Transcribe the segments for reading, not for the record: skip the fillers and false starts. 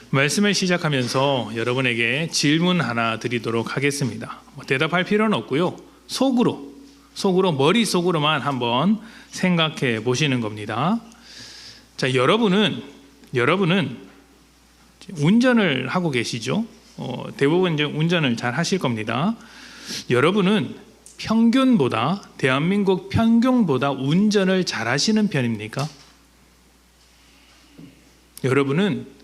말씀을 시작하면서 여러분에게 질문 하나 드리도록 하겠습니다. 대답할 필요는 없고요. 속으로 머릿속으로만 한번 생각해 보시는 겁니다. 자, 여러분은 운전을 하고 계시죠? 대부분 이제 운전을 잘 하실 겁니다. 여러분은 대한민국 평균보다 운전을 잘 하시는 편입니까? 여러분은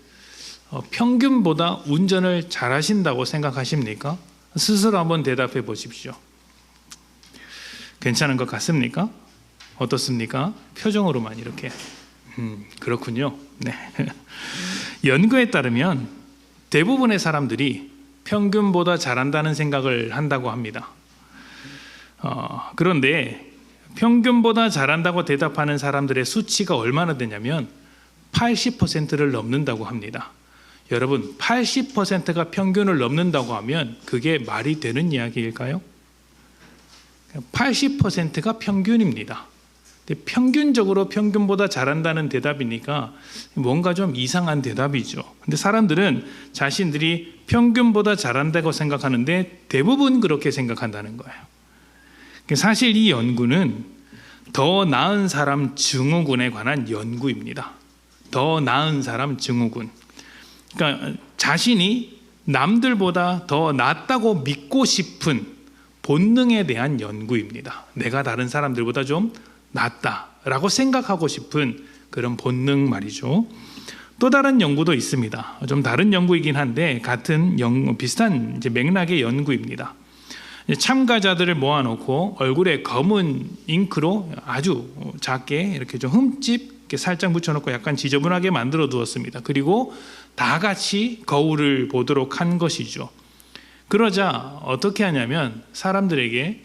평균보다 운전을 잘 하신다고 생각하십니까? 스스로 한번 대답해 보십시오. 괜찮은 것 같습니까? 어떻습니까? 표정으로만 이렇게. 그렇군요. 네. 연구에 따르면 대부분의 사람들이 평균보다 잘한다는 생각을 한다고 합니다. 그런데 평균보다 잘한다고 대답하는 사람들의 수치가 얼마나 되냐면 80%를 넘는다고 합니다. 여러분, 80%가 평균을 넘는다고 하면 그게 말이 되는 이야기일까요? 80%가 평균입니다. 근데 평균적으로 평균보다 잘한다는 대답이니까 뭔가 좀 이상한 대답이죠. 근데 사람들은 자신들이 평균보다 잘한다고 생각하는데 대부분 그렇게 생각한다는 거예요. 사실 이 연구는 더 나은 사람 증후군에 관한 연구입니다. 더 나은 사람 증후군. 그러니까 자신이 남들보다 더 낫다고 믿고 싶은 본능에 대한 연구입니다. 내가 다른 사람들보다 좀 낫다라고 생각하고 싶은 그런 본능 말이죠. 또 다른 연구도 있습니다. 좀 다른 연구이긴 한데 비슷한 이제 맥락의 연구입니다. 참가자들을 모아놓고 얼굴에 검은 잉크로 아주 작게 이렇게 좀 흠집 이렇게 살짝 묻혀놓고 약간 지저분하게 만들어 두었습니다. 그리고 다 같이 거울을 보도록 한 것이죠. 그러자 어떻게 하냐면 사람들에게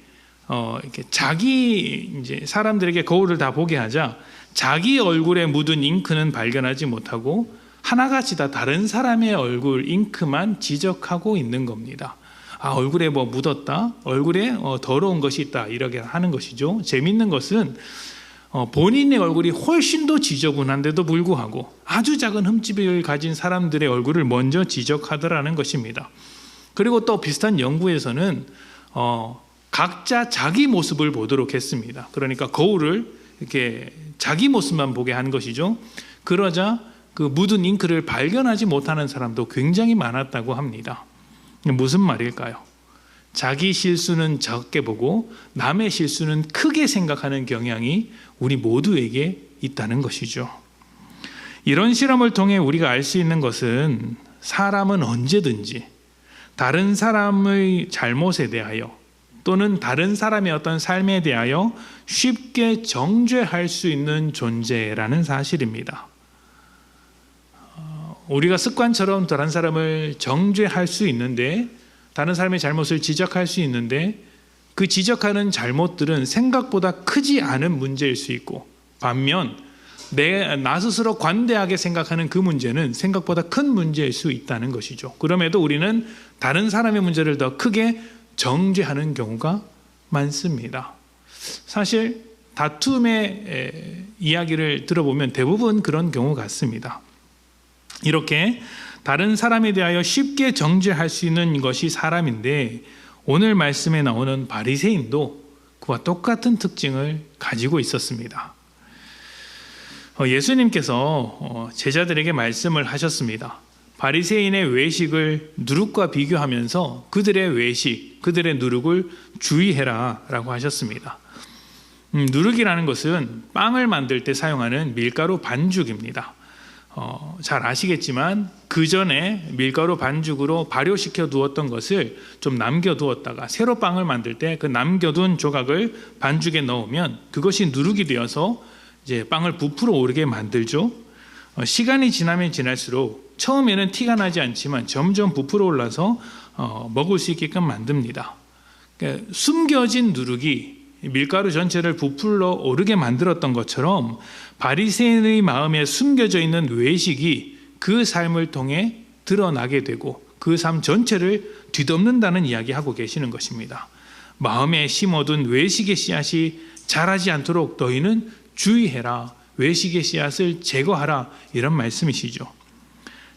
사람들에게 거울을 다 보게 하자 자기 얼굴에 묻은 잉크는 발견하지 못하고 하나같이 다 다른 사람의 얼굴 잉크만 지적하고 있는 겁니다. 얼굴에 뭐 묻었다, 얼굴에 더러운 것이 있다, 이렇게 하는 것이죠. 재밌는 것은 본인의 얼굴이 훨씬 더 지저분한데도 불구하고 아주 작은 흠집을 가진 사람들의 얼굴을 먼저 지적하더라는 것입니다. 그리고 또 비슷한 연구에서는 각자 자기 모습을 보도록 했습니다. 그러니까 거울을 이렇게 자기 모습만 보게 한 것이죠. 그러자 그 묻은 잉크를 발견하지 못하는 사람도 굉장히 많았다고 합니다. 무슨 말일까요? 자기 실수는 적게 보고 남의 실수는 크게 생각하는 경향이 우리 모두에게 있다는 것이죠. 이런 실험을 통해 우리가 알 수 있는 것은 사람은 언제든지 다른 사람의 잘못에 대하여 또는 다른 사람의 어떤 삶에 대하여 쉽게 정죄할 수 있는 존재라는 사실입니다. 우리가 습관처럼 다른 사람을 정죄할 수 있는데, 다른 사람의 잘못을 지적할 수 있는데, 그 지적하는 잘못들은 생각보다 크지 않은 문제일 수 있고, 반면 나 스스로 관대하게 생각하는 그 문제는 생각보다 큰 문제일 수 있다는 것이죠. 그럼에도 우리는 다른 사람의 문제를 더 크게 정죄하는 경우가 많습니다. 사실 다툼의 이야기를 들어보면 대부분 그런 경우 같습니다. 이렇게 다른 사람에 대하여 쉽게 정죄할 수 있는 것이 사람인데, 오늘 말씀에 나오는 바리새인도 그와 똑같은 특징을 가지고 있었습니다. 예수님께서 제자들에게 말씀을 하셨습니다. 바리새인의 외식을 누룩과 비교하면서 그들의 외식, 그들의 누룩을 주의해라 라고 하셨습니다. 누룩이라는 것은 빵을 만들 때 사용하는 밀가루 반죽입니다. 잘 아시겠지만 그 전에 밀가루 반죽으로 발효시켜 두었던 것을 좀 남겨두었다가 새로 빵을 만들 때 그 남겨둔 조각을 반죽에 넣으면 그것이 누룩이 되어서 이제 빵을 부풀어 오르게 만들죠. 시간이 지나면 지날수록 처음에는 티가 나지 않지만 점점 부풀어 올라서 먹을 수 있게끔 만듭니다. 그러니까 숨겨진 누룩이 밀가루 전체를 부풀러 오르게 만들었던 것처럼 바리새인의 마음에 숨겨져 있는 외식이 그 삶을 통해 드러나게 되고 그 삶 전체를 뒤덮는다는 이야기하고 계시는 것입니다. 마음에 심어둔 외식의 씨앗이 자라지 않도록 너희는 주의해라, 외식의 씨앗을 제거하라, 이런 말씀이시죠.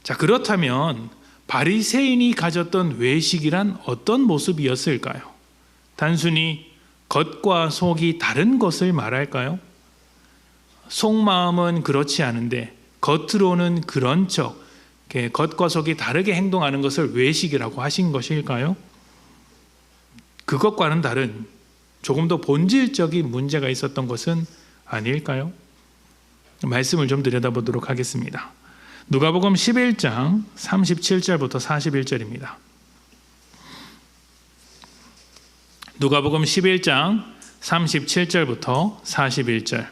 자, 그렇다면 바리새인이 가졌던 외식이란 어떤 모습이었을까요? 단순히 겉과 속이 다른 것을 말할까요? 속마음은 그렇지 않은데 겉으로는 그런 척, 겉과 속이 다르게 행동하는 것을 외식이라고 하신 것일까요? 그것과는 다른 조금 더 본질적인 문제가 있었던 것은 아닐까요? 말씀을 좀 들여다보도록 하겠습니다. 누가복음 11장 37절부터 41절입니다. 누가복음 11장 37절부터 41절.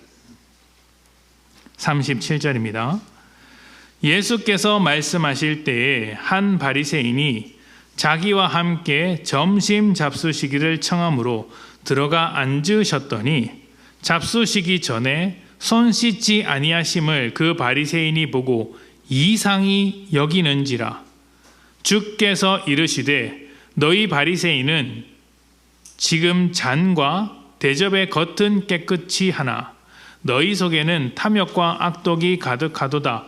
37절입니다. 예수께서 말씀하실 때에 한 바리새인이 자기와 함께 점심 잡수시기를 청함으로 들어가 앉으셨더니 잡수시기 전에 손 씻지 아니하심을 그 바리새인이 보고 이상히 여기는지라. 주께서 이르시되 너희 바리새인은 지금 잔과 대접의 겉은 깨끗이 하나 너희 속에는 탐욕과 악독이 가득하도다.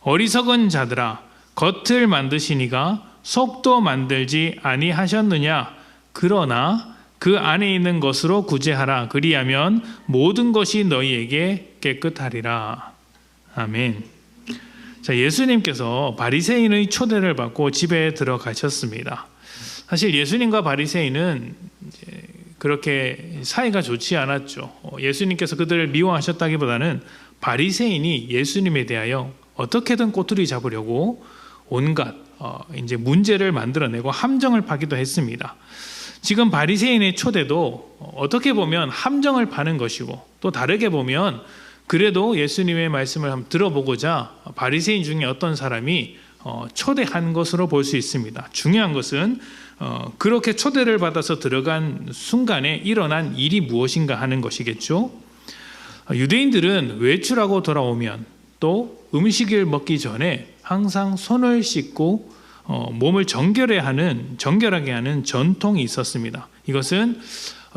어리석은 자들아, 겉을 만드시니가 속도 만들지 아니하셨느냐? 그러나 그 안에 있는 것으로 구제하라. 그리하면 모든 것이 너희에게 깨끗하리라. 아멘. 자, 예수님께서 바리새인의 초대를 받고 집에 들어가셨습니다. 사실 예수님과 바리새인은 그렇게 사이가 좋지 않았죠. 예수님께서 그들을 미워하셨다기보다는 바리새인이 예수님에 대하여 어떻게든 꼬투리 잡으려고 온갖 이제 문제를 만들어내고 함정을 파기도 했습니다. 지금 바리새인의 초대도 어떻게 보면 함정을 파는 것이고 또 다르게 보면 그래도 예수님의 말씀을 한번 들어보고자 바리새인 중에 어떤 사람이 초대한 것으로 볼 수 있습니다. 중요한 것은 그렇게 초대를 받아서 들어간 순간에 일어난 일이 무엇인가 하는 것이겠죠. 유대인들은 외출하고 돌아오면 또 음식을 먹기 전에 항상 손을 씻고 몸을 정결하게 하는 전통이 있었습니다. 이것은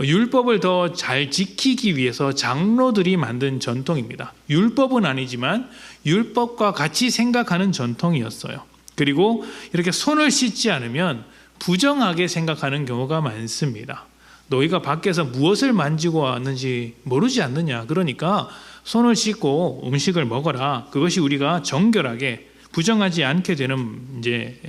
율법을 더 잘 지키기 위해서 장로들이 만든 전통입니다. 율법은 아니지만 율법과 같이 생각하는 전통이었어요. 그리고 이렇게 손을 씻지 않으면 부정하게 생각하는 경우가 많습니다. 너희가 밖에서 무엇을 만지고 왔는지 모르지 않느냐. 그러니까 손을 씻고 음식을 먹어라. 그것이 우리가 정결하게 부정하지 않게 되는 이제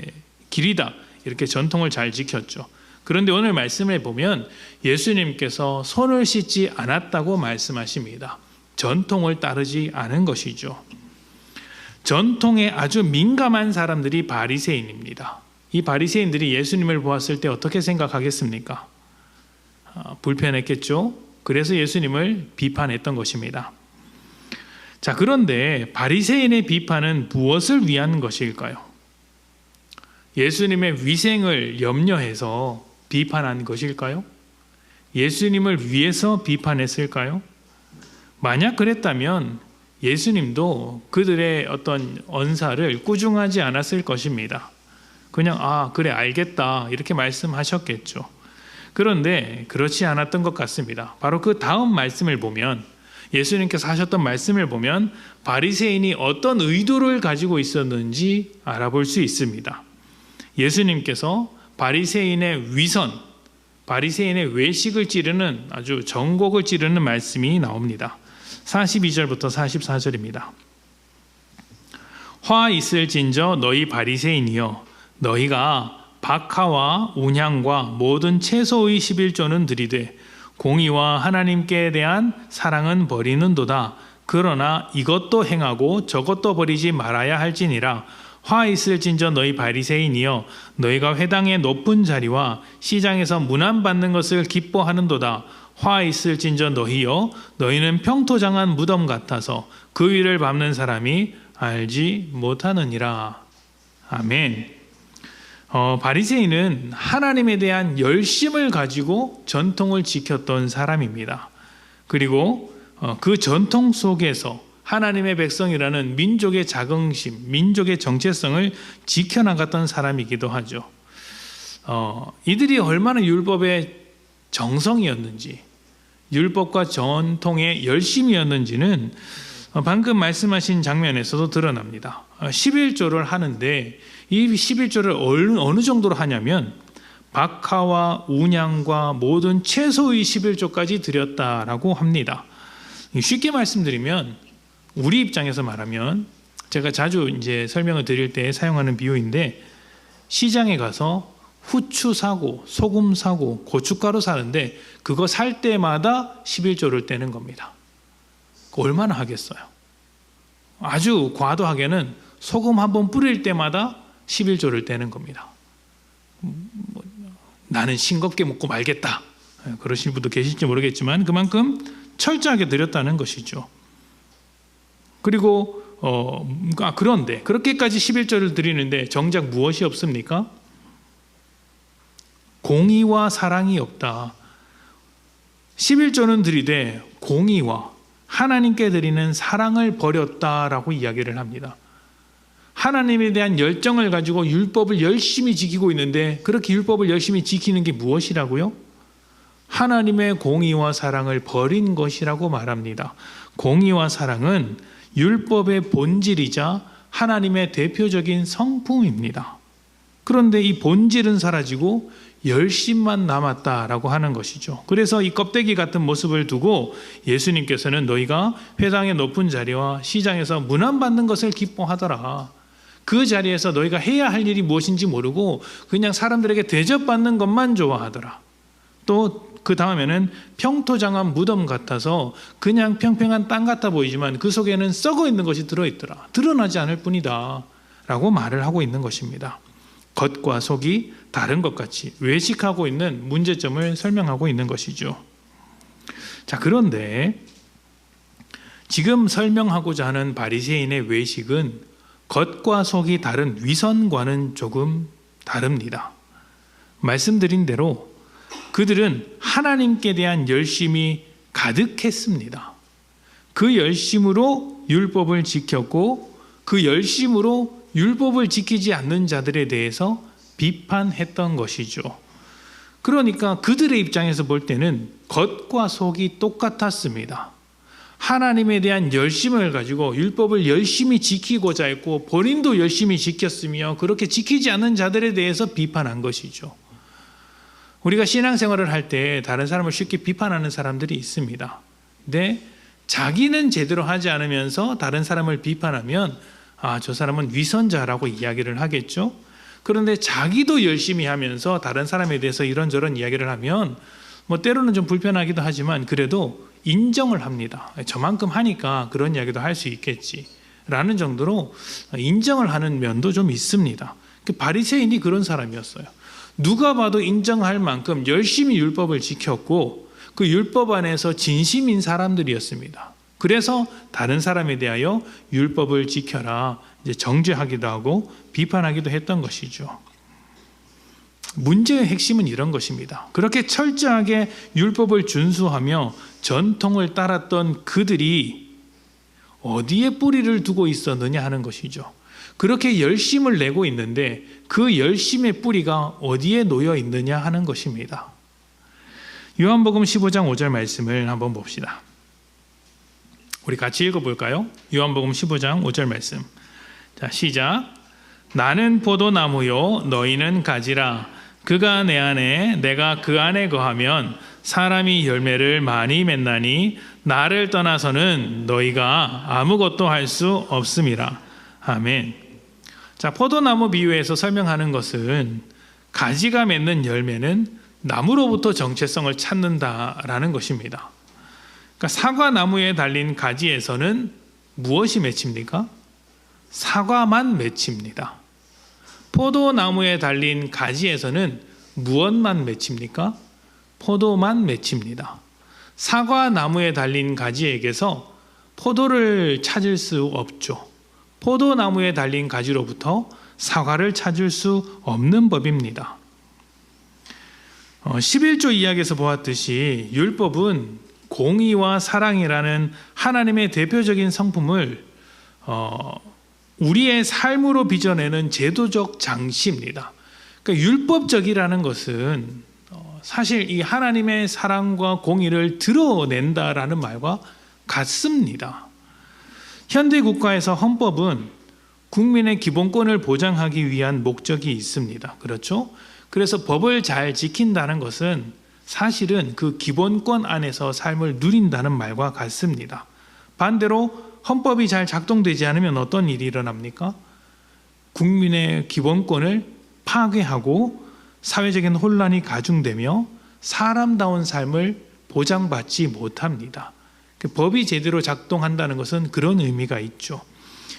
길이다. 이렇게 전통을 잘 지켰죠. 그런데 오늘 말씀을 보면 예수님께서 손을 씻지 않았다고 말씀하십니다. 전통을 따르지 않은 것이죠. 전통에 아주 민감한 사람들이 바리새인입니다. 이 바리새인들이 예수님을 보았을 때 어떻게 생각하겠습니까? 불편했겠죠. 그래서 예수님을 비판했던 것입니다. 자, 그런데 바리새인의 비판은 무엇을 위한 것일까요? 예수님의 위생을 염려해서 비판한 것일까요? 예수님을 위해서 비판했을까요? 만약 그랬다면 예수님도 그들의 어떤 언사를 꾸중하지 않았을 것입니다. 그냥 그래 알겠다 이렇게 말씀하셨겠죠. 그런데 그렇지 않았던 것 같습니다. 바로 그 다음 말씀을 보면 예수님께서 하셨던 말씀을 보면 바리새인이 어떤 의도를 가지고 있었는지 알아볼 수 있습니다. 예수님께서 바리새인의 위선, 바리새인의 외식을 찌르는 아주 정곡을 찌르는 말씀이 나옵니다. 42절부터 44절입니다. 화 있을진저 너희 바리새인이여 너희가 박하와 온향과 모든 채소의 11조는 드리되 공의와 하나님께 대한 사랑은 버리는도다. 그러나 이것도 행하고 저것도 버리지 말아야 할지니라. 화 있을진저 너희 바리새인이여 너희가 회당의 높은 자리와 시장에서 문안받는 것을 기뻐하는도다. 화 있을진저 너희여 너희는 평토장한 무덤 같아서 그 위를 밟는 사람이 알지 못하느니라. 아멘. 바리새인은 하나님에 대한 열심을 가지고 전통을 지켰던 사람입니다. 그리고 그 전통 속에서 하나님의 백성이라는 민족의 자긍심, 민족의 정체성을 지켜나갔던 사람이기도 하죠. 이들이 얼마나 율법의 정성이었는지, 율법과 전통의 열심이었는지는 방금 말씀하신 장면에서도 드러납니다. 11조를 하는데 이 11조를 어느 정도로 하냐면 박하와 운양과 모든 채소의 11조까지 드렸다라고 합니다. 쉽게 말씀드리면 우리 입장에서 말하면 제가 자주 이제 설명을 드릴 때 사용하는 비유인데 시장에 가서 후추 사고 소금 사고 고춧가루 사는데 그거 살 때마다 11조를 떼는 겁니다. 얼마나 하겠어요? 아주 과도하게는 소금 한번 뿌릴 때마다 11조를 떼는 겁니다. 나는 싱겁게 먹고 말겠다. 그러신 분도 계실지 모르겠지만 그만큼 철저하게 드렸다는 것이죠. 그리고 그런데 그렇게까지 11조를 드리는데 정작 무엇이 없습니까? 공의와 사랑이 없다. 11조는 드리되 공의와 하나님께 드리는 사랑을 버렸다라고 이야기를 합니다. 하나님에 대한 열정을 가지고 율법을 열심히 지키고 있는데 그렇게 율법을 열심히 지키는 게 무엇이라고요? 하나님의 공의와 사랑을 버린 것이라고 말합니다. 공의와 사랑은 율법의 본질이자 하나님의 대표적인 성품입니다. 그런데 이 본질은 사라지고 열심만 남았다라고 하는 것이죠. 그래서 이 껍데기 같은 모습을 두고 예수님께서는 너희가 회당의 높은 자리와 시장에서 문안받는 것을 기뻐하더라. 그 자리에서 너희가 해야 할 일이 무엇인지 모르고 그냥 사람들에게 대접받는 것만 좋아하더라. 또 그 다음에는 평토장한 무덤 같아서 그냥 평평한 땅 같아 보이지만 그 속에는 썩어 있는 것이 들어있더라. 드러나지 않을 뿐이다 라고 말을 하고 있는 것입니다. 겉과 속이 다른 것 같이 외식하고 있는 문제점을 설명하고 있는 것이죠. 자, 그런데 지금 설명하고자 하는 바리새인의 외식은 겉과 속이 다른 위선과는 조금 다릅니다. 말씀드린 대로 그들은 하나님께 대한 열심이 가득했습니다. 그 열심으로 율법을 지켰고 그 열심으로 율법을 지키지 않는 자들에 대해서 비판했던 것이죠. 그러니까 그들의 입장에서 볼 때는 겉과 속이 똑같았습니다. 하나님에 대한 열심을 가지고 율법을 열심히 지키고자 했고 본인도 열심히 지켰으며 그렇게 지키지 않는 자들에 대해서 비판한 것이죠. 우리가 신앙생활을 할 때 다른 사람을 쉽게 비판하는 사람들이 있습니다. 근데 자기는 제대로 하지 않으면서 다른 사람을 비판하면 저 사람은 위선자라고 이야기를 하겠죠. 그런데 자기도 열심히 하면서 다른 사람에 대해서 이런저런 이야기를 하면 때로는 좀 불편하기도 하지만 그래도 인정을 합니다. 저만큼 하니까 그런 이야기도 할 수 있겠지 라는 정도로 인정을 하는 면도 좀 있습니다. 바리새인이 그런 사람이었어요. 누가 봐도 인정할 만큼 열심히 율법을 지켰고 그 율법 안에서 진심인 사람들이었습니다. 그래서 다른 사람에 대하여 율법을 지켜라 이제 정죄하기도 하고 비판하기도 했던 것이죠. 문제의 핵심은 이런 것입니다. 그렇게 철저하게 율법을 준수하며 전통을 따랐던 그들이 어디에 뿌리를 두고 있었느냐 하는 것이죠. 그렇게 열심을 내고 있는데 그 열심의 뿌리가 어디에 놓여 있느냐 하는 것입니다. 요한복음 15장 5절 말씀을 한번 봅시다. 우리 같이 읽어볼까요? 요한복음 15장 5절 말씀. 자, 시작. 나는 포도나무요 너희는 가지라. 그가 내 안에 내가 그 안에 거하면 사람이 열매를 많이 맺나니 나를 떠나서는 너희가 아무것도 할 수 없음이라. 아멘. 자, 포도나무 비유에서 설명하는 것은 가지가 맺는 열매는 나무로부터 정체성을 찾는다라는 것입니다. 그러니까 사과나무에 달린 가지에서는 무엇이 맺힙니까? 사과만 맺힙니다. 포도나무에 달린 가지에서는 무엇만 맺힙니까? 포도만 맺힙니다. 사과나무에 달린 가지에게서 포도를 찾을 수 없죠. 포도나무에 달린 가지로부터 사과를 찾을 수 없는 법입니다. 11조 이야기에서 보았듯이 율법은 공의와 사랑이라는 하나님의 대표적인 성품을 우리의 삶으로 빚어내는 제도적 장치입니다. 그러니까 율법적이라는 것은 사실 이 하나님의 사랑과 공의를 드러낸다라는 말과 같습니다. 현대 국가에서 헌법은 국민의 기본권을 보장하기 위한 목적이 있습니다. 그렇죠? 그래서 법을 잘 지킨다는 것은 사실은 그 기본권 안에서 삶을 누린다는 말과 같습니다. 반대로 헌법이 잘 작동되지 않으면 어떤 일이 일어납니까? 국민의 기본권을 파괴하고 사회적인 혼란이 가중되며 사람다운 삶을 보장받지 못합니다. 법이 제대로 작동한다는 것은 그런 의미가 있죠.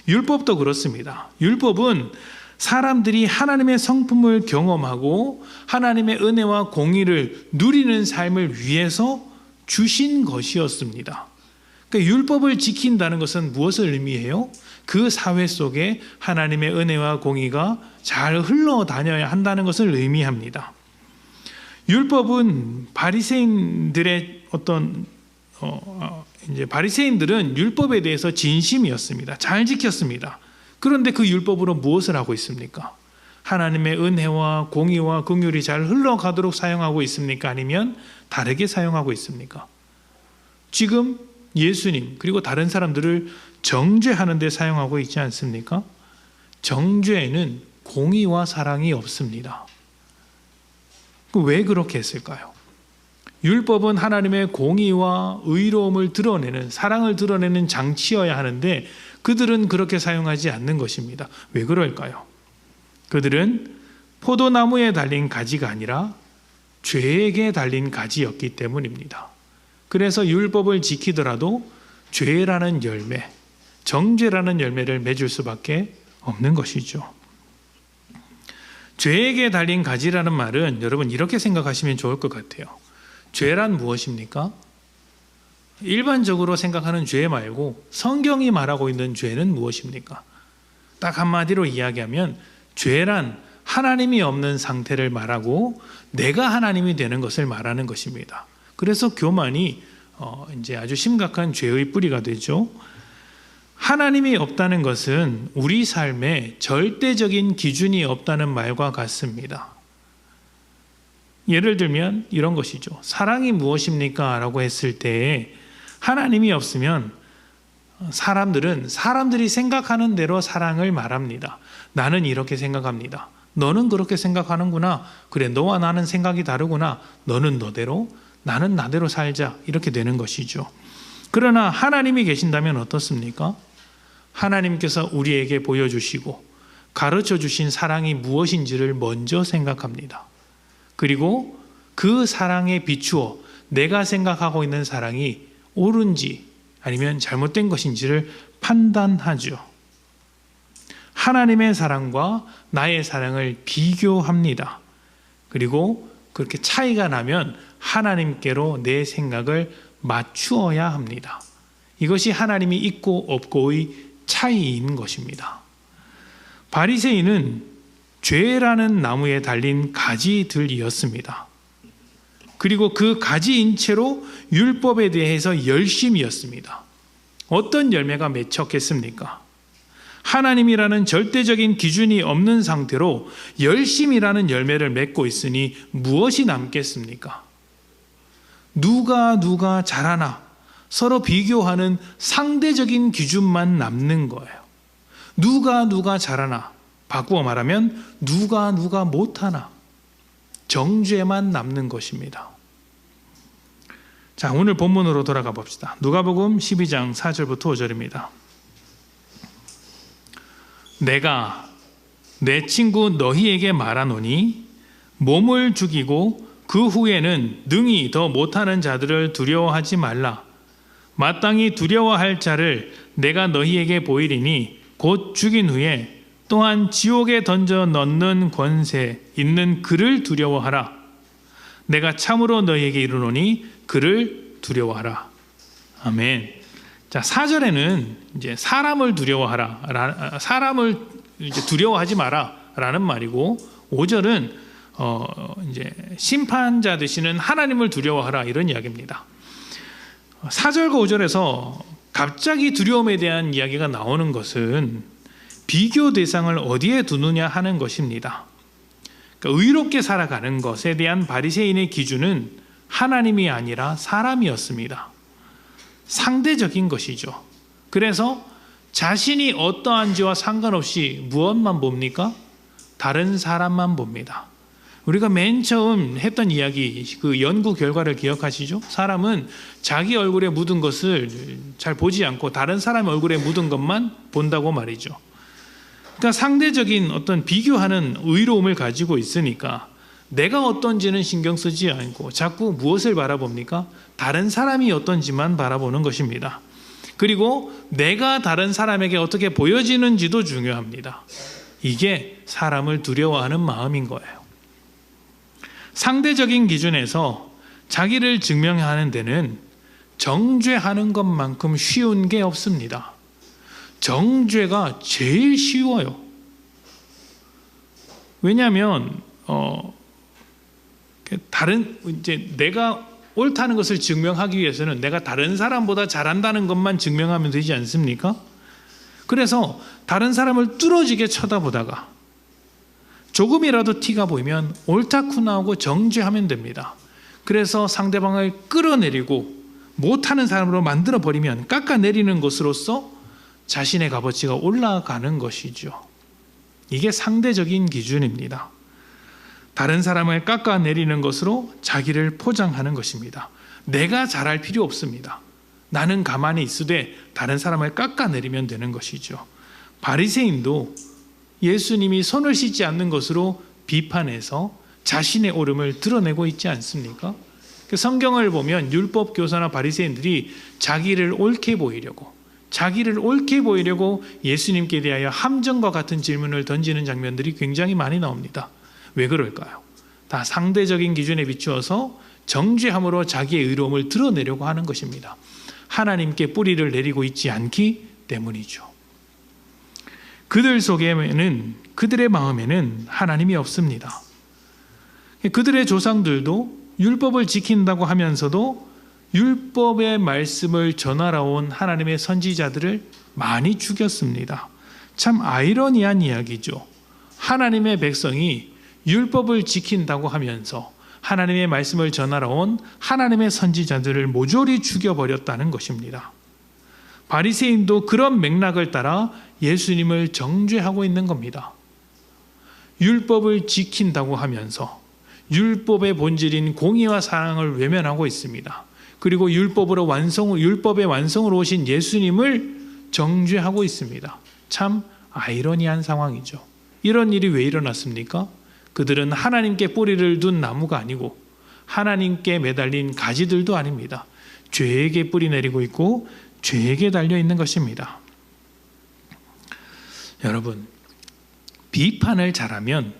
율법도 그렇습니다. 율법은 사람들이 하나님의 성품을 경험하고 하나님의 은혜와 공의를 누리는 삶을 위해서 주신 것이었습니다. 그러니까 율법을 지킨다는 것은 무엇을 의미해요? 그 사회 속에 하나님의 은혜와 공의가 잘 흘러다녀야 한다는 것을 의미합니다. 율법은 바리새인들의 바리새인들은 율법에 대해서 진심이었습니다. 잘 지켰습니다. 그런데 그 율법으로 무엇을 하고 있습니까? 하나님의 은혜와 공의와 긍휼이 잘 흘러가도록 사용하고 있습니까? 아니면 다르게 사용하고 있습니까? 지금 예수님 그리고 다른 사람들을 정죄하는 데 사용하고 있지 않습니까? 정죄에는 공의와 사랑이 없습니다. 왜 그렇게 했을까요? 율법은 하나님의 공의와 의로움을 드러내는, 사랑을 드러내는 장치여야 하는데 그들은 그렇게 사용하지 않는 것입니다. 왜 그럴까요? 그들은 포도나무에 달린 가지가 아니라 죄에게 달린 가지였기 때문입니다. 그래서 율법을 지키더라도 죄라는 열매, 정죄라는 열매를 맺을 수밖에 없는 것이죠. 죄에게 달린 가지라는 말은 여러분 이렇게 생각하시면 좋을 것 같아요. 죄란 무엇입니까? 일반적으로 생각하는 죄 말고 성경이 말하고 있는 죄는 무엇입니까? 딱 한마디로 이야기하면 죄란 하나님이 없는 상태를 말하고 내가 하나님이 되는 것을 말하는 것입니다. 그래서 교만이 이제 아주 심각한 죄의 뿌리가 되죠. 하나님이 없다는 것은 우리 삶에 절대적인 기준이 없다는 말과 같습니다. 예를 들면 이런 것이죠. 사랑이 무엇입니까? 라고 했을 때 하나님이 없으면 사람들은 사람들이 생각하는 대로 사랑을 말합니다. 나는 이렇게 생각합니다. 너는 그렇게 생각하는구나. 그래, 너와 나는 생각이 다르구나. 너는 너대로, 나는 나대로 살자. 이렇게 되는 것이죠. 그러나 하나님이 계신다면 어떻습니까? 하나님께서 우리에게 보여주시고 가르쳐 주신 사랑이 무엇인지를 먼저 생각합니다. 그리고 그 사랑에 비추어 내가 생각하고 있는 사랑이 옳은지 아니면 잘못된 것인지를 판단하죠. 하나님의 사랑과 나의 사랑을 비교합니다. 그리고 그렇게 차이가 나면 하나님께로 내 생각을 맞추어야 합니다. 이것이 하나님이 있고 없고의 차이인 것입니다. 바리새인은 죄라는 나무에 달린 가지들이었습니다. 그리고 그 가지인 채로 율법에 대해서 열심이었습니다. 어떤 열매가 맺혔겠습니까? 하나님이라는 절대적인 기준이 없는 상태로 열심이라는 열매를 맺고 있으니 무엇이 남겠습니까? 누가 잘하나 서로 비교하는 상대적인 기준만 남는 거예요. 누가 잘하나, 바꾸어 말하면 누가 못하나, 정죄만 남는 것입니다. 자, 오늘 본문으로 돌아가 봅시다. 누가복음 12장 4절부터 5절입니다. 내가 내 친구 너희에게 말하노니 몸을 죽이고 그 후에는 능히 더 못하는 자들을 두려워하지 말라. 마땅히 두려워할 자를 내가 너희에게 보이리니 곧 죽인 후에 또한 지옥에 던져 넣는 권세 있는 그를 두려워하라. 내가 참으로 너희에게 이르노니 그를 두려워하라. 아멘. 자, 4절에는 이제 사람을 두려워하라, 사람을 이제 두려워하지 마라라는 말이고, 5절은 이제 심판자 되시는 하나님을 두려워하라 이런 이야기입니다. 4절과 5절에서 갑자기 두려움에 대한 이야기가 나오는 것은 비교 대상을 어디에 두느냐 하는 것입니다. 그러니까 의롭게 살아가는 것에 대한 바리새인의 기준은 하나님이 아니라 사람이었습니다. 상대적인 것이죠. 그래서 자신이 어떠한지와 상관없이 무엇만 봅니까? 다른 사람만 봅니다. 우리가 맨 처음 했던 이야기, 그 연구 결과를 기억하시죠? 사람은 자기 얼굴에 묻은 것을 잘 보지 않고 다른 사람 얼굴에 묻은 것만 본다고 말이죠. 그러니까 상대적인 어떤 비교하는 의로움을 가지고 있으니까 내가 어떤지는 신경 쓰지 않고 자꾸 무엇을 바라봅니까? 다른 사람이 어떤지만 바라보는 것입니다. 그리고 내가 다른 사람에게 어떻게 보여지는지도 중요합니다. 이게 사람을 두려워하는 마음인 거예요. 상대적인 기준에서 자기를 증명하는 데는 정죄하는 것만큼 쉬운 게 없습니다. 정죄가 제일 쉬워요. 왜냐하면 이제 내가 옳다는 것을 증명하기 위해서는 내가 다른 사람보다 잘한다는 것만 증명하면 되지 않습니까? 그래서 다른 사람을 뚫어지게 쳐다보다가 조금이라도 티가 보이면 옳다구나 하고 정죄하면 됩니다. 그래서 상대방을 끌어내리고 못하는 사람으로 만들어버리면 깎아내리는 것으로서 자신의 값어치가 올라가는 것이죠. 이게 상대적인 기준입니다. 다른 사람을 깎아내리는 것으로 자기를 포장하는 것입니다. 내가 잘할 필요 없습니다. 나는 가만히 있으되 다른 사람을 깎아내리면 되는 것이죠. 바리새인도 예수님이 손을 씻지 않는 것으로 비판해서 자신의 옳음을 드러내고 있지 않습니까? 성경을 보면 율법 교사나 바리새인들이 자기를 옳게 보이려고 예수님께 대하여 함정과 같은 질문을 던지는 장면들이 굉장히 많이 나옵니다. 왜 그럴까요? 다 상대적인 기준에 비추어서 정죄함으로 자기의 의로움을 드러내려고 하는 것입니다. 하나님께 뿌리를 내리고 있지 않기 때문이죠. 그들의 마음에는 하나님이 없습니다. 그들의 조상들도 율법을 지킨다고 하면서도 율법의 말씀을 전하러 온 하나님의 선지자들을 많이 죽였습니다. 참 아이러니한 이야기죠. 하나님의 백성이 율법을 지킨다고 하면서 하나님의 말씀을 전하러 온 하나님의 선지자들을 모조리 죽여버렸다는 것입니다. 바리새인도 그런 맥락을 따라 예수님을 정죄하고 있는 겁니다. 율법을 지킨다고 하면서 율법의 본질인 공의와 사랑을 외면하고 있습니다. 그리고 율법의 완성으로 오신 예수님을 정죄하고 있습니다. 참 아이러니한 상황이죠. 이런 일이 왜 일어났습니까? 그들은 하나님께 뿌리를 둔 나무가 아니고 하나님께 매달린 가지들도 아닙니다. 죄에게 뿌리 내리고 있고 죄에게 달려 있는 것입니다. 여러분, 비판을 잘하면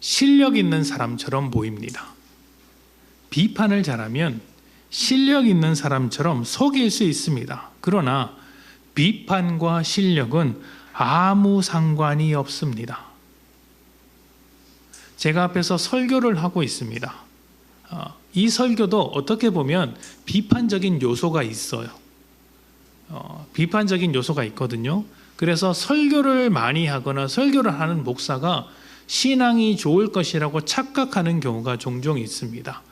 실력 있는 사람처럼 보입니다. 비판을 잘하면 실력 있는 사람처럼 속일 수 있습니다. 그러나 비판과 실력은 아무 상관이 없습니다. 제가 앞에서 설교를 하고 있습니다. 이 설교도 어떻게 보면 비판적인 요소가 있어요. 비판적인 요소가 있거든요. 그래서 설교를 많이 하거나 설교를 하는 목사가 신앙이 좋을 것이라고 착각하는 경우가 종종 있습니다.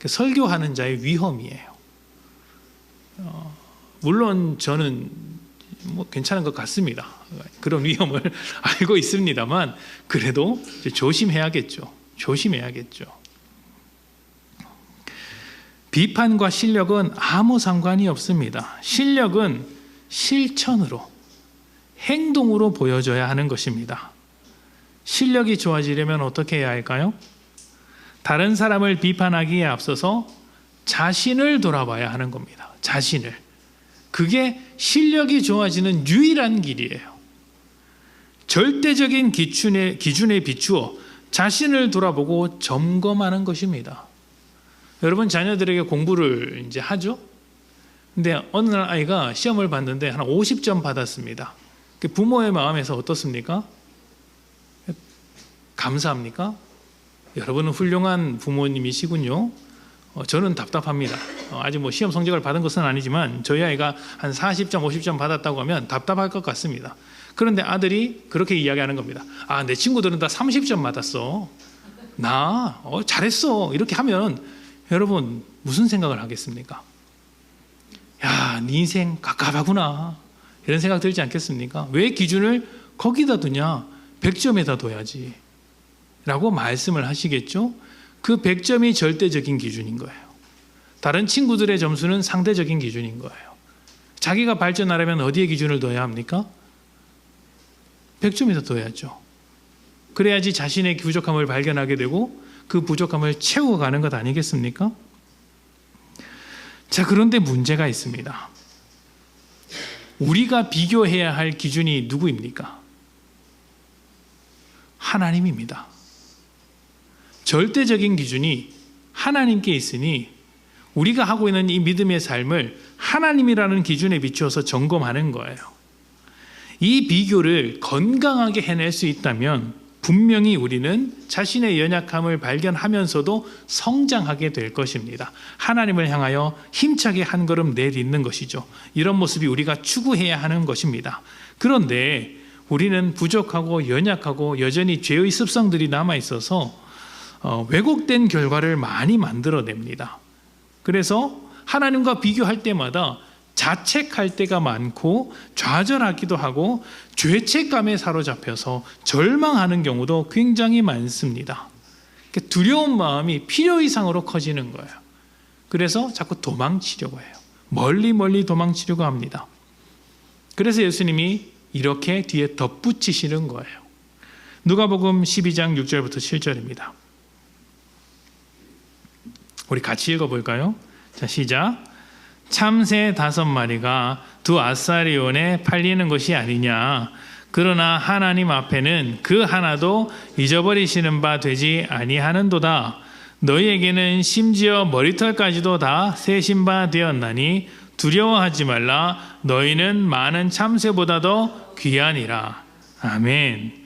설교하는 자의 위험이에요. 물론 저는 괜찮은 것 같습니다. 그런 위험을 알고 있습니다만 그래도 조심해야겠죠. 비판과 실력은 아무 상관이 없습니다. 실력은 실천으로, 행동으로 보여줘야 하는 것입니다. 실력이 좋아지려면 어떻게 해야 할까요? 다른 사람을 비판하기에 앞서서 자신을 돌아봐야 하는 겁니다. 자신을. 그게 실력이 좋아지는 유일한 길이에요. 절대적인 기준에 비추어 자신을 돌아보고 점검하는 것입니다. 여러분 자녀들에게 공부를 이제 하죠. 근데 어느 날 아이가 시험을 봤는데 한 50점 받았습니다. 부모의 마음에서 어떻습니까? 감사합니까? 여러분은 훌륭한 부모님이시군요. 저는 답답합니다. 아직 시험 성적을 받은 것은 아니지만 저희 아이가 한 40점, 50점 받았다고 하면 답답할 것 같습니다. 그런데 아들이 그렇게 이야기하는 겁니다. 내 친구들은 다 30점 받았어. 나 잘했어. 이렇게 하면 여러분 무슨 생각을 하겠습니까? 야, 네 인생 갑갑하구나. 이런 생각 들지 않겠습니까? 왜 기준을 거기다 두냐? 100점에다 둬야지 라고 말씀을 하시겠죠? 그 100점이 절대적인 기준인 거예요. 다른 친구들의 점수는 상대적인 기준인 거예요. 자기가 발전하려면 어디에 기준을 둬야 합니까? 100점에다 둬야죠. 그래야지 자신의 부족함을 발견하게 되고 그 부족함을 채워가는 것 아니겠습니까? 자, 그런데 문제가 있습니다. 우리가 비교해야 할 기준이 누구입니까? 하나님입니다. 절대적인 기준이 하나님께 있으니 우리가 하고 있는 이 믿음의 삶을 하나님이라는 기준에 비추어서 점검하는 거예요. 이 비교를 건강하게 해낼 수 있다면 분명히 우리는 자신의 연약함을 발견하면서도 성장하게 될 것입니다. 하나님을 향하여 힘차게 한 걸음 내딛는 것이죠. 이런 모습이 우리가 추구해야 하는 것입니다. 그런데 우리는 부족하고 연약하고 여전히 죄의 습성들이 남아있어서 왜곡된 결과를 많이 만들어냅니다. 그래서 하나님과 비교할 때마다 자책할 때가 많고 좌절하기도 하고 죄책감에 사로잡혀서 절망하는 경우도 굉장히 많습니다. 두려운 마음이 필요 이상으로 커지는 거예요. 그래서 자꾸 도망치려고 해요. 멀리 도망치려고 합니다. 그래서 예수님이 이렇게 뒤에 덧붙이시는 거예요. 누가복음 12장 6절부터 7절입니다. 우리 같이 읽어볼까요? 자, 시작. 참새 5마리가 두 아사리온에 팔리는 것이 아니냐. 그러나 하나님 앞에는 그 하나도 잊어버리시는 바 되지 아니하는도다. 너희에게는 심지어 머리털까지도 다 세신 바 되었나니 두려워하지 말라. 너희는 많은 참새보다도 귀하니라. 아멘.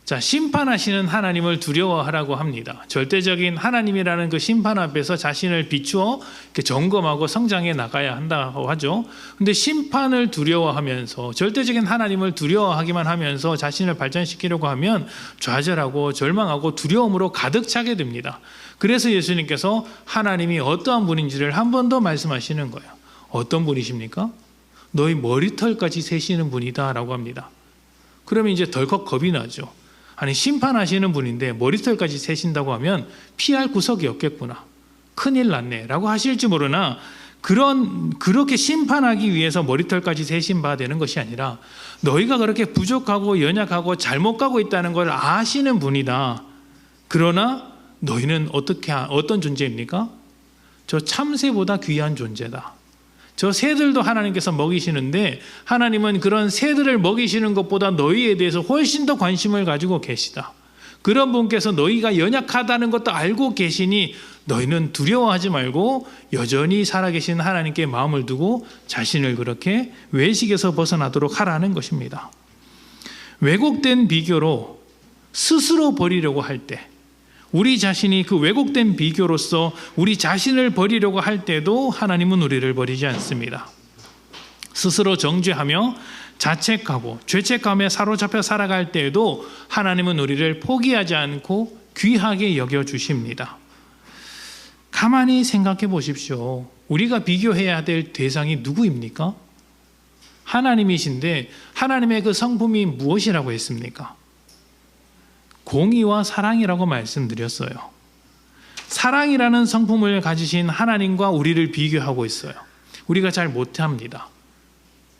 자, 심판하시는 하나님을 두려워하라고 합니다. 절대적인 하나님이라는 그 심판 앞에서 자신을 비추어 이렇게 점검하고 성장해 나가야 한다고 하죠. 근데 심판을 두려워하면서 절대적인 하나님을 두려워하기만 하면서 자신을 발전시키려고 하면 좌절하고 절망하고 두려움으로 가득 차게 됩니다. 그래서 예수님께서 하나님이 어떠한 분인지를 한 번 더 말씀하시는 거예요. 어떤 분이십니까? 너희 머리털까지 세시는 분이다 라고 합니다. 그러면 이제 덜컥 겁이 나죠. 아니, 심판하시는 분인데 머리털까지 세신다고 하면 피할 구석이 없겠구나. 큰일 났네 라고 하실지 모르나 그렇게 심판하기 위해서 머리털까지 세신 바 되는 것이 아니라 너희가 그렇게 부족하고 연약하고 잘못 가고 있다는 걸 아시는 분이다. 그러나 너희는 어떤 존재입니까? 저 참새보다 귀한 존재다. 저 새들도 하나님께서 먹이시는데 하나님은 그런 새들을 먹이시는 것보다 너희에 대해서 훨씬 더 관심을 가지고 계시다. 그런 분께서 너희가 연약하다는 것도 알고 계시니 너희는 두려워하지 말고 여전히 살아계신 하나님께 마음을 두고 자신을 그렇게 외식에서 벗어나도록 하라는 것입니다. 왜곡된 비교로 스스로 버리려고 할 때, 우리 자신이 그 왜곡된 비교로서 우리 자신을 버리려고 할 때도 하나님은 우리를 버리지 않습니다. 스스로 정죄하며 자책하고 죄책감에 사로잡혀 살아갈 때에도 하나님은 우리를 포기하지 않고 귀하게 여겨주십니다. 가만히 생각해 보십시오. 우리가 비교해야 될 대상이 누구입니까? 하나님이신데 하나님의 그 성품이 무엇이라고 했습니까? 공의와 사랑이라고 말씀드렸어요. 사랑이라는 성품을 가지신 하나님과 우리를 비교하고 있어요. 우리가 잘 못합니다.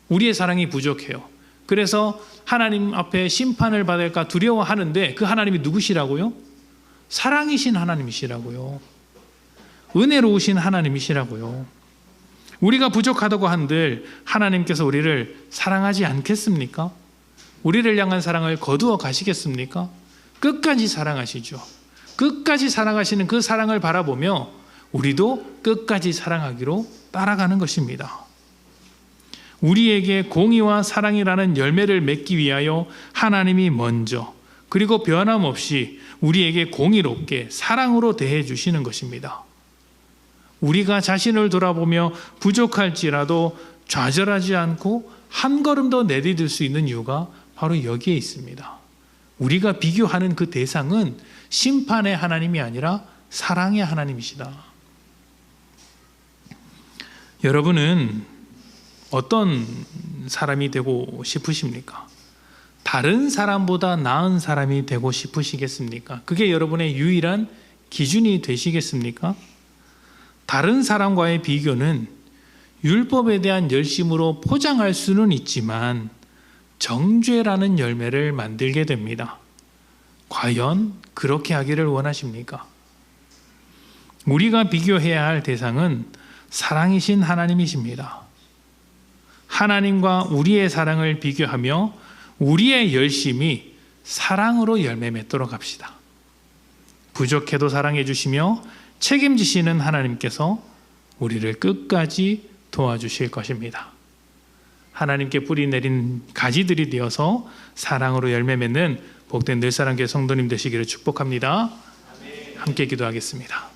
우리의 사랑이 부족해요. 그래서 하나님 앞에 심판을 받을까 두려워하는데 그 하나님이 누구시라고요? 사랑이신 하나님이시라고요. 은혜로우신 하나님이시라고요. 우리가 부족하다고 한들 하나님께서 우리를 사랑하지 않겠습니까? 우리를 향한 사랑을 거두어 가시겠습니까? 끝까지 사랑하시죠. 끝까지 사랑하시는 그 사랑을 바라보며 우리도 끝까지 사랑하기로 따라가는 것입니다. 우리에게 공의와 사랑이라는 열매를 맺기 위하여 하나님이 먼저 그리고 변함없이 우리에게 공의롭게 사랑으로 대해 주시는 것입니다. 우리가 자신을 돌아보며 부족할지라도 좌절하지 않고 한 걸음 더 내디딜 수 있는 이유가 바로 여기에 있습니다. 우리가 비교하는 그 대상은 심판의 하나님이 아니라 사랑의 하나님이시다. 여러분은 어떤 어떤 사람이 되고 싶으십니까? 다른 사람보다 나은 사람이 되고 싶으시겠습니까? 그게 여러분의 유일한 기준이 되시겠습니까? 다른 사람과의 비교는 율법에 대한 열심으로 포장할 수는 있지만 정죄라는 열매를 만들게 됩니다. 과연 그렇게 하기를 원하십니까? 우리가 비교해야 할 대상은 사랑이신 하나님이십니다. 하나님과 우리의 사랑을 비교하며 우리의 열심이 사랑으로 열매 맺도록 합시다. 부족해도 사랑해 주시며 책임지시는 하나님께서 우리를 끝까지 도와주실 것입니다. 하나님께 뿌리 내린 가지들이 되어서 사랑으로 열매 맺는 복된 늘사랑교회 성도님 되시기를 축복합니다. 함께 기도하겠습니다.